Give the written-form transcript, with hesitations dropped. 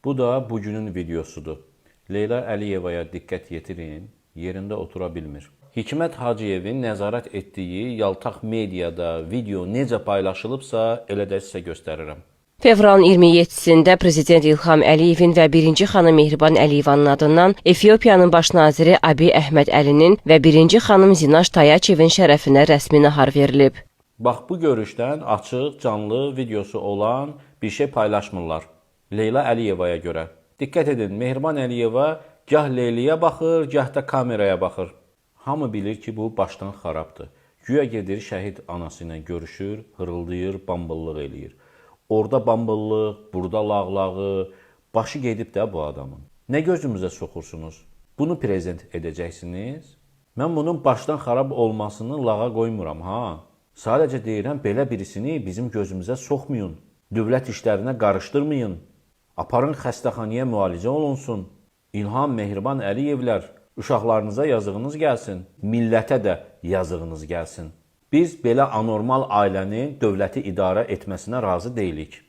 Bu da bugünün videosudur. Leyla Əliyevaya diqqət yetirin, yerində otura bilmir. Hikmət Hacıyevin nəzarət etdiyi yaltaq mediada video necə paylaşılıbsa, elə də sizə göstərirəm. Fevralın 27-sində Prezident İlham Əliyevin və 1-ci xanım Mehriban Əliyevanın adından Efiopiyanın baş naziri Abiy Əhməd Əlinin və 1-ci xanım Zinaş Tayaçevin şərəfinə rəsmi nahar verilib. Bax, bu görüşdən açıq, canlı videosu olan bir şey paylaşmırlar. Leyla Əliyevaya görə. Diqqət edin, Mehriban Əliyeva gah Leyliyə baxır, gah da kameraya baxır. Hamı bilir ki, bu başdan xarabdır. Güya gedir şəhid anası ilə görüşür, hırıldayır, bambıllıq eləyir. Orada bambıllıq, burada lağlağı, başı gedib də bu adamın. Nə gözümüzə soxursunuz? Bunu prezident edəcəksiniz? Mən bunun başdan xarab olmasını lağa qoymuram, ha? Sadəcə deyirəm, belə birisini bizim gözümüzə soxmayın. Dövlət işlərinə qarışdırmayın. Aparın xəstəxanaya müalicə olunsun. İlham, Mehriban Əliyevlər, uşaqlarınıza yazığınız gəlsin. Millətə də yazığınız gəlsin. Biz belə anormal ailənin dövləti idarə etməsinə razı deyilik.